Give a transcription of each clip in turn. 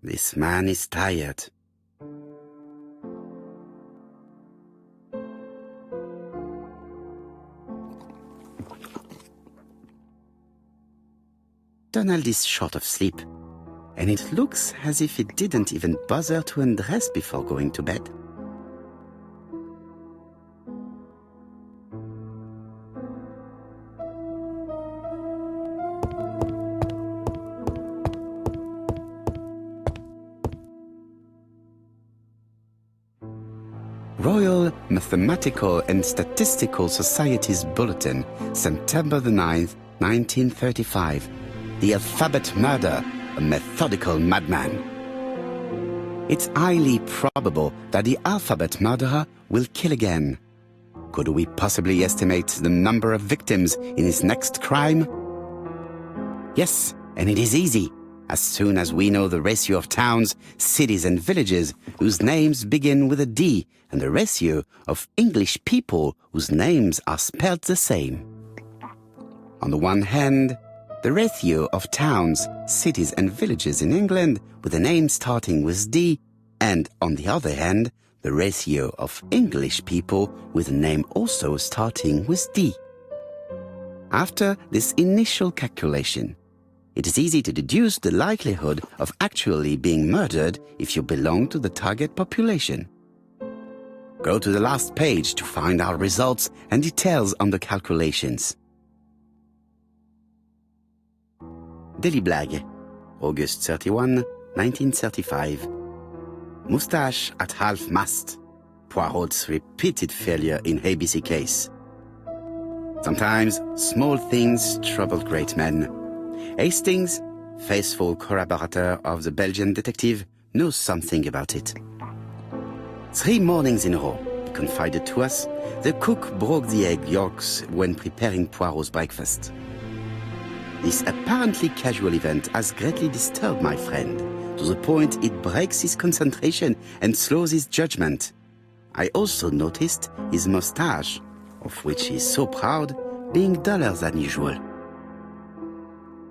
This man is tired. Donald is short of sleep, and it looks as if he didn't even bother to undress before going to bed. Royal Mathematical and Statistical Society's Bulletin, September the 9th, 1935. The Alphabet Murder, a methodical madman. It's highly probable that the alphabet murderer will kill again. Could we possibly estimate the number of victims in his next crime? Yes, and it is easy. As soon as we know the ratio of towns, cities and villages whose names begin with a D and the ratio of English people whose names are spelled the same. On the one hand, the ratio of towns, cities and villages in England with a name starting with D, and on the other hand, the ratio of English people with a name also starting with D. After this initial calculation, it is easy to deduce the likelihood of actually being murdered if you belong to the target population. Go to the last page to find our results and details on the calculations. Daily Blag, August 31, 1935. Moustache at half-mast. Poirot's repeated failure in ABC case. Sometimes small things trouble great men. Hastings, faithful collaborator of the Belgian detective, knows something about it. 3 mornings in a row, he confided to us, the cook broke the egg yolks when preparing Poirot's breakfast. This apparently casual event has greatly disturbed my friend, to the point it breaks his concentration and slows his judgment. I also noticed his moustache, of which he is so proud, being duller than usual.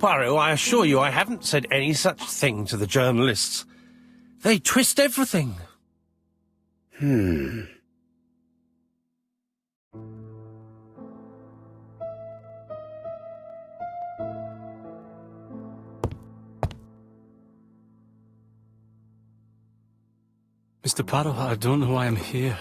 Poirot, I assure you I haven't said any such thing to the journalists. They twist everything. Mr. Poirot, I don't know why I'm here.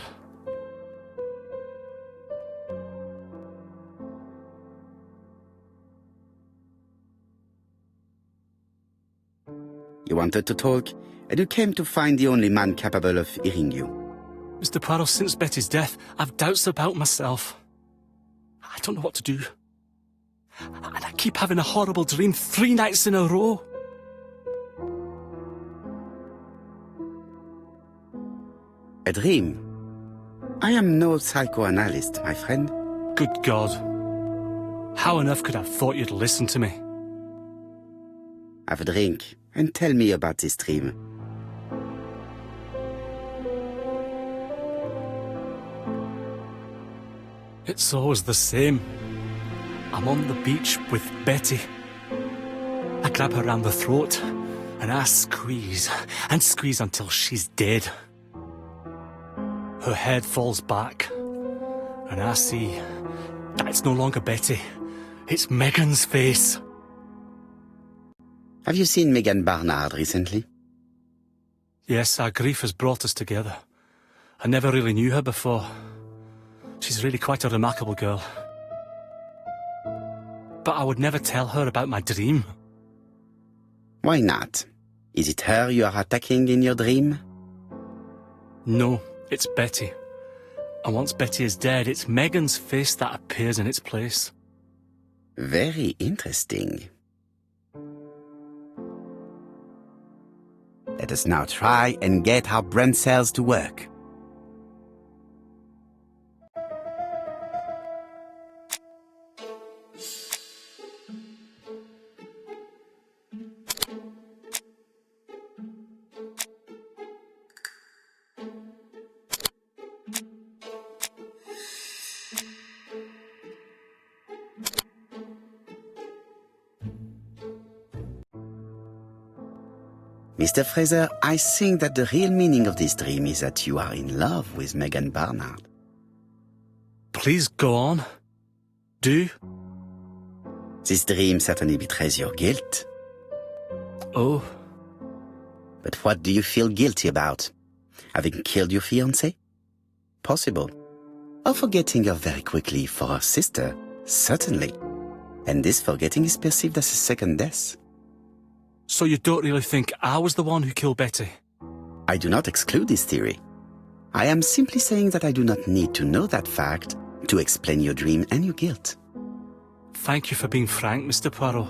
You wanted to talk, and you came to find the only man capable of hearing you. Mr. Poirot, since Betty's death, I've doubts about myself. I don't know what to do. And I keep having a horrible dream 3 nights in a row. A dream? I am no psychoanalyst, my friend. Good God. How on earth could I have thought you'd listen to me? Have a drink, and tell me about this dream. It's always the same. I'm on the beach with Betty. I grab her round the throat, and I squeeze, and squeeze until she's dead. Her head falls back, and I see that it's no longer Betty. It's Megan's face. Have you seen Megan Barnard recently? Yes, our grief has brought us together. I never really knew her before. She's really quite a remarkable girl. But I would never tell her about my dream. Why not? Is it her you are attacking in your dream? No, it's Betty. And once Betty is dead, it's Megan's face that appears in its place. Very interesting. Let us now try and get our brain cells to work. Mr. Fraser, I think that the real meaning of this dream is that you are in love with Megan Barnard. Please go on. Do. This dream certainly betrays your guilt. Oh. But what do you feel guilty about? Having killed your fiancée? Possible. Or forgetting her very quickly for her sister? Certainly. And this forgetting is perceived as a second death. So you don't really think I was the one who killed Betty? I do not exclude this theory. I am simply saying that I do not need to know that fact to explain your dream and your guilt. Thank you for being frank, Mr. Poirot.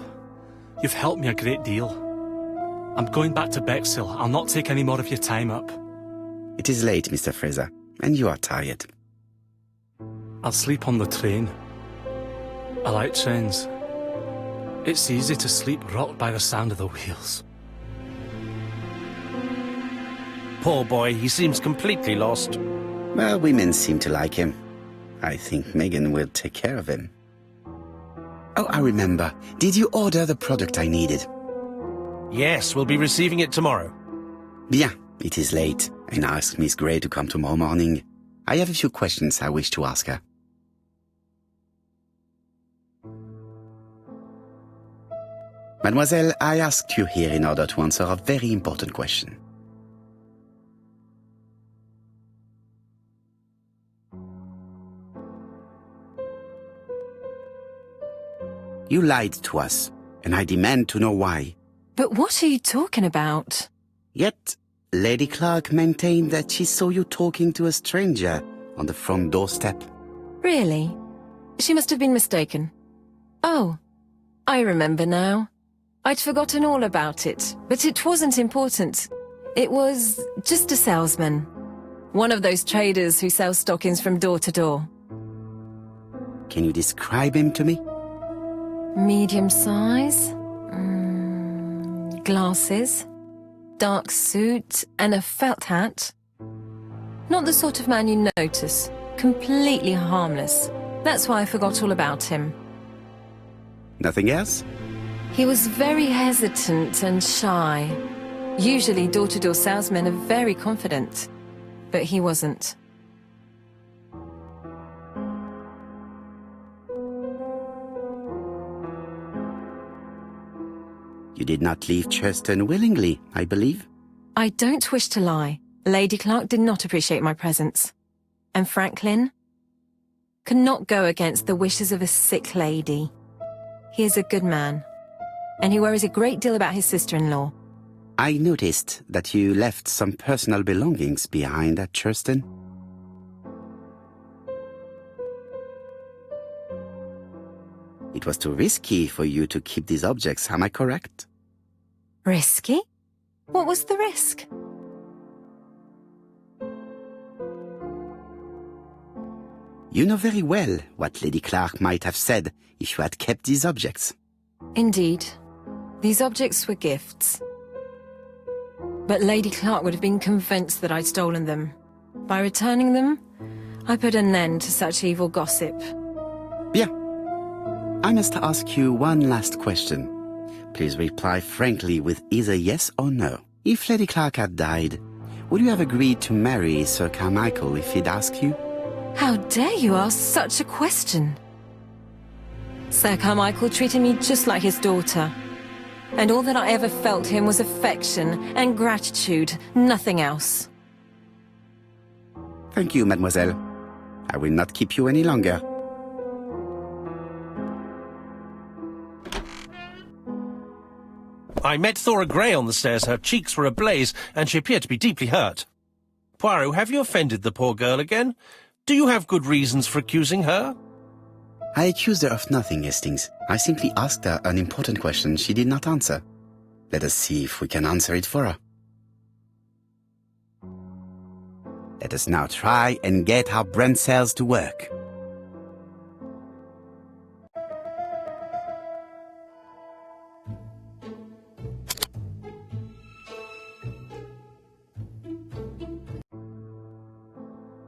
You've helped me a great deal. I'm going back to Bexhill. I'll not take any more of your time up. It is late, Mr. Fraser, and you are tired. I'll sleep on the train. I like trains. It's easy to sleep rocked by the sound of the wheels. Poor boy, he seems completely lost. Well, women seem to like him. I think Megan will take care of him. Oh, I remember. Did you order the product I needed? Yes, we'll be receiving it tomorrow. Bien, it is late, and I asked Miss Gray to come tomorrow morning. I have a few questions I wish to ask her. Mademoiselle, I asked you here in order to answer a very important question. You lied to us, and I demand to know why. But what are you talking about? Yet, Lady Clark maintained that she saw you talking to a stranger on the front doorstep. Really? She must have been mistaken. Oh, I remember now. I'd forgotten all about it, but it wasn't important. It was just a salesman. One of those traders who sell stockings from door to door. Can you describe him to me? Medium size, glasses, dark suit, and a felt hat. Not the sort of man you notice. Completely harmless. That's why I forgot all about him. Nothing else? He was very hesitant and shy. Usually door-to-door salesmen are very confident, but he wasn't. You did not leave Churston willingly, I believe. I don't wish to lie. Lady Clark did not appreciate my presence. And Franklin could not go against the wishes of a sick lady. He is a good man, and he worries a great deal about his sister-in-law. I noticed that you left some personal belongings behind at Churston. It was too risky for you to keep these objects, am I correct? Risky? What was the risk? You know very well what Lady Clark might have said if you had kept these objects. Indeed. These objects were gifts. But Lady Clark would have been convinced that I'd stolen them. By returning them, I put an end to such evil gossip. Bien. I must ask you one last question. Please reply frankly with either yes or no. If Lady Clark had died, would you have agreed to marry Sir Carmichael if he'd asked you? How dare you ask such a question? Sir Carmichael treated me just like his daughter. And all that I ever felt him was affection and gratitude, nothing else. Thank you, mademoiselle. I will not keep you any longer. I met Thora Grey on the stairs. Her cheeks were ablaze, and she appeared to be deeply hurt. Poirot, have you offended the poor girl again? Do you have good reasons for accusing her? I accused her of nothing, Hastings. I simply asked her an important question she did not answer. Let us see if we can answer it for her. Let us now try and get our brain cells to work.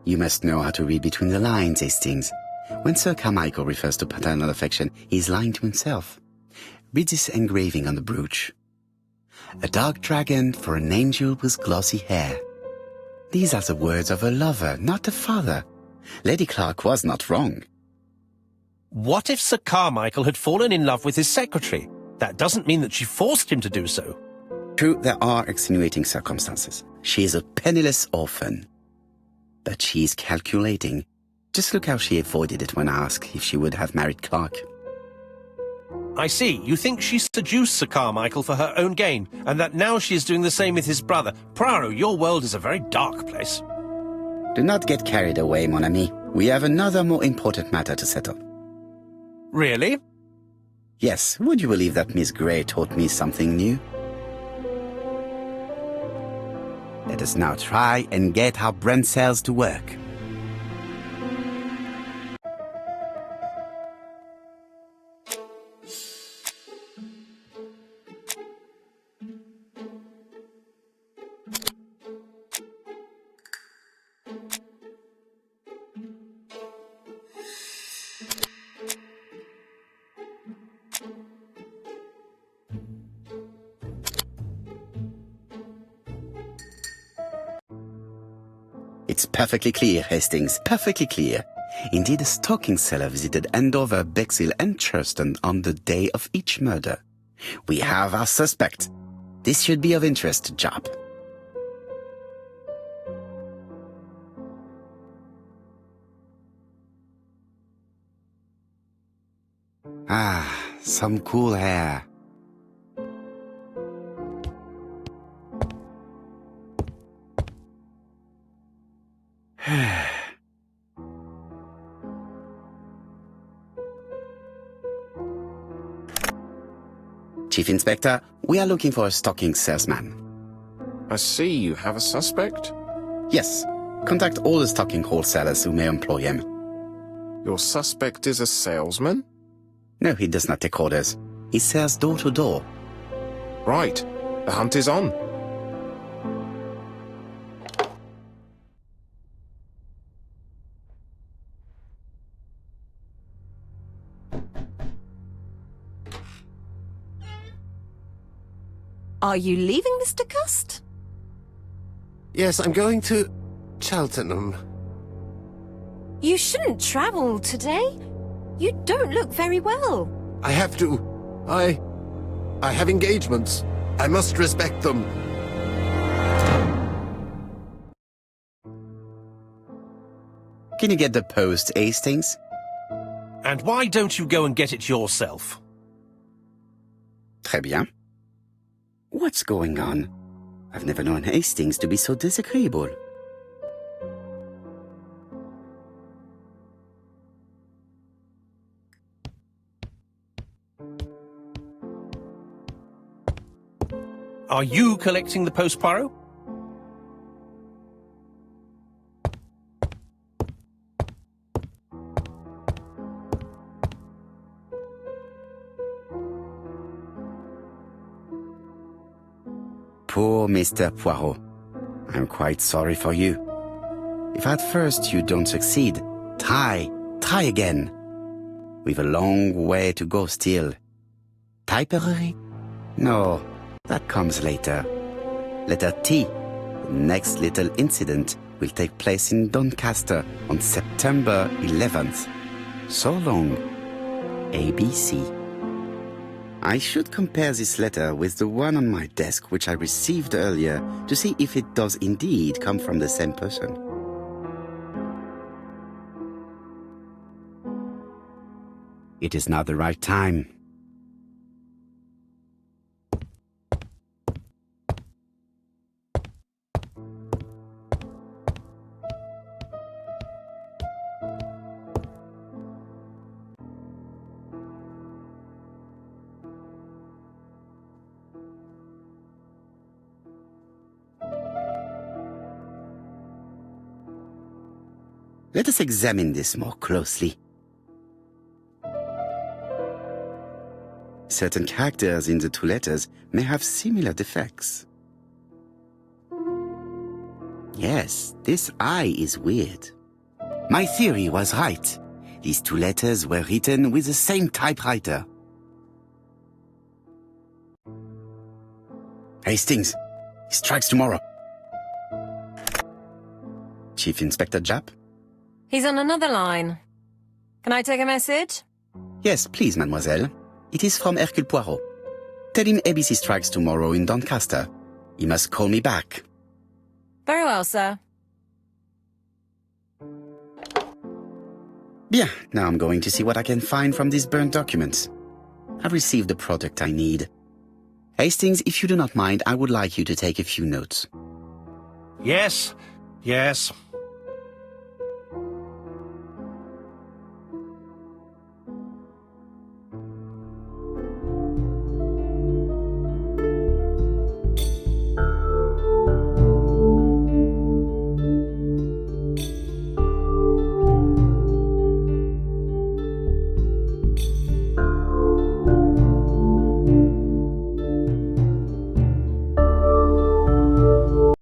You must know how to read between the lines, Hastings. When Sir Carmichael refers to paternal affection, he is lying to himself. Read this engraving on the brooch. A dark dragon for an angel with glossy hair. These are the words of a lover, not a father. Lady Clark was not wrong. What if Sir Carmichael had fallen in love with his secretary? That doesn't mean that she forced him to do so. True, there are extenuating circumstances. She is a penniless orphan. But she is calculating. Just look how she avoided it when asked if she would have married Clark. I see. You think she seduced Sir Carmichael for her own gain, and that now she is doing the same with his brother. Poirot, your world is a very dark place. Do not get carried away, mon ami. We have another more important matter to settle. Really? Yes, would you believe that Miss Grey taught me something new? Let us now try and get our brain cells to work. It's perfectly clear, Hastings, perfectly clear. Indeed, a stocking seller visited Andover, Bexhill and Churston on the day of each murder. We have our suspect. This should be of interest to Job. Ah, some cool hair. Chief Inspector, we are looking for a stocking salesman. I see you have a suspect. Yes. Contact all the stocking wholesalers who may employ him. Your suspect is a salesman? No, he does not take orders. He sells door to door. Right. The hunt is on. Are you leaving, Mr. Cust? Yes, I'm going to Cheltenham. You shouldn't travel today. You don't look very well. I have to. I have engagements. I must respect them. Can you get the post, Hastings? And why don't you go and get it yourself? Très bien. What's going on? I've never known Hastings to be so disagreeable. Are you collecting the post, Poirot? Poor Mr. Poirot. I'm quite sorry for you. If at first you don't succeed, try again. We've a long way to go still. Typery? No, that comes later. Letter T. The next little incident will take place in Doncaster on September 11th. So long. ABC. I should compare this letter with the one on my desk which I received earlier to see if it does indeed come from the same person. It is not the right time. Let us examine this more closely. Certain characters in the two letters may have similar defects. Yes, this I is weird. My theory was right. These two letters were written with the same typewriter. Hastings, he strikes tomorrow. Chief Inspector Japp? He's on another line. Can I take a message? Yes, please, mademoiselle. It is from Hercule Poirot. Tell him ABC strikes tomorrow in Doncaster. He must call me back. Very well, sir. Bien, now I'm going to see what I can find from these burnt documents. I've received the product I need. Hastings, if you do not mind, I would like you to take a few notes. Yes, yes.